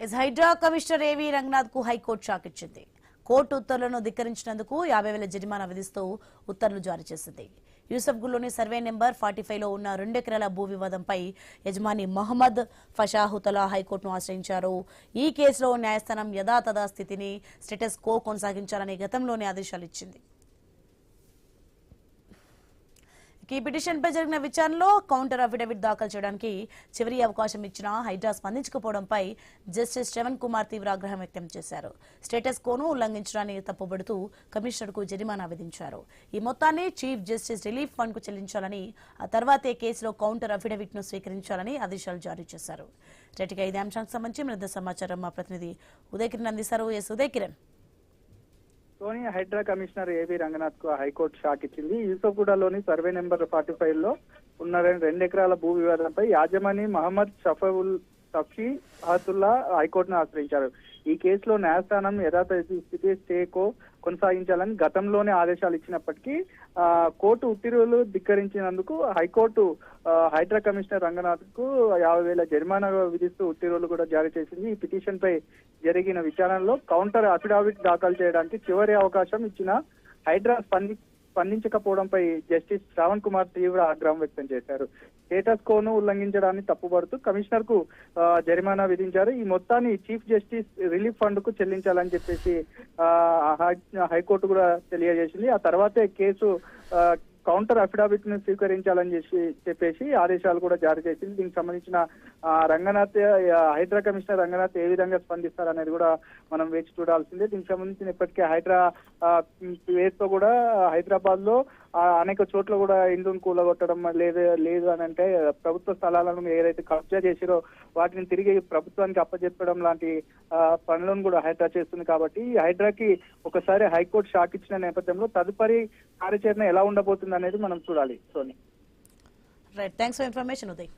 Hydraa commissioner ఏవి రంగనాథ్ కు high court shock ఇచ్చింది. కోర్టు ఉత్తర్వులను ధిక్కరించినందుకు 50,000 జరిమానా విధిస్తూ ఉత్తర్వులు జారీ చేసింది. యూసఫ్గూర్లోని సర్వే నెంబర్ 45లో ఉన్న 2 ఎకరాల భూ వివాదంపై యజమాని మహమ్మద్ ఫషాహుతలా హైకోర్టును ఆశ్రయించారు. ఈ కేసులో న్యాయస్థానం యథాతథ స్థితిని స్టేటస్ కో కొనసాగించాలని గతంలోనే ఆదేశాలు ఇచ్చింది. ఈ పిటిషన్పై జరిగిన విచారణలో కౌంటర్ అఫిడవిట్ దాఖలు చేయడానికి చివరి అవకాశం ఇచ్చినా హైడ్రా స్పందించకపోవడంపై జస్టిస్ శ్రవణ్ కుమార్ తీవ్ర ఆగ్రహం వ్యక్తం చేశారు. స్టేటస్ కోను ఉల్లంఘించడాన్ని తప్పుబడుతూ కమిషనర్కు జరిమానా విధించారు. ఈ మొత్తాన్ని చీఫ్ జస్టిస్ రిలీఫ్ ఫండ్ కు చెల్లించాలని, ఆ తర్వాతే కేసులో కౌంటర్ అఫిడవిట్ ను స్వీకరించాలని ఆదేశాలు జారీ చేశారు. రెడ్డిగా ఇదే అంశానికి సంబంధించి మరింత సమాచారం మా ప్రతినిధి ఉదయ్ కిరణ్ అందిస్తారు. ఉదయ్ కిరణ్, సోని హైడ్రా కమిషనర్ ఏవి రంగనాథ్ కు హైకోర్టు షాక్ ఇచ్చింది. యూసఫ్గూడలోని సర్వే నెంబర్ 45 లో ఉన్న 2 ఎకరాల భూ వివాదంపై యాజమాని మహమ్మద్ షఫీ అతుల్లా హైకోర్టును ఆశ్రయించారు. ఈ కేసులో న్యాయస్థానం యథాతథ స్థితి స్టేకో కొనసాగించాలని గతంలోనే ఆదేశాలు ఇచ్చినప్పటికీ కోర్టు ఉత్తర్వులు ధిక్కరించినందుకు హైకోర్టు హైడ్రా కమిషనర్ రంగనాథ్ కు 50,000 జరిమానా విధిస్తూ ఉత్తర్వులు కూడా జారీ చేసింది. ఈ పిటిషన్ పై జరిగిన విచారణలో కౌంటర్ అఫిడవిట్ దాఖలు చేయడానికి చివరి అవకాశం ఇచ్చిన హైడ్రా స్పందించకపోవడంపై జస్టిస్ శ్రవణ్ కుమార్ తీవ్ర ఆగ్రహం వ్యక్తం చేశారు. స్టేటస్ కోను ఉల్లంఘించడాన్ని తప్పుపడుతూ కమిషనర్ కు జరిమానా విధించారు. ఈ మొత్తాన్ని చీఫ్ జస్టిస్ రిలీఫ్ ఫండ్ కు చెల్లించాలని చెప్పేసి హైకోర్టు కూడా తెలియజేసింది. ఆ తర్వాతే కేసు కౌంటర్ అఫిడవిట్ ను స్వీకరించాలని చెప్పేసి ఆదేశాలు కూడా జారీ చేసింది. దీనికి సంబంధించిన రంగనాథ్ హైడ్రా కమిషనర్ రంగనాథ్ ఏ విధంగా స్పందిస్తారనేది కూడా మనం వేచి చూడాల్సిందే. దీనికి సంబంధించిన ఇప్పటికే హైడ్రా పేరుతో కూడా హైదరాబాద్ లో అనేక చోట్ల కూడా ఇండ్లను కూలగొట్టడం లేదు అని అంటే ప్రభుత్వ స్థలాలను ఏదైతే కబ్జా చేసిరో వాటిని తిరిగి ప్రభుత్వానికి అప్పచెప్పడం లాంటి పనులను కూడా హైడ్రా చేస్తుంది. కాబట్టి ఈ హైడ్రాకి ఒకసారి హైకోర్టు షాక్ ఇచ్చిన నేపథ్యంలో తదుపరి కార్యాచరణ ఎలా ఉండబోతుంది అనేది మనం చూడాలి. సోని, right, thanks for information Uday.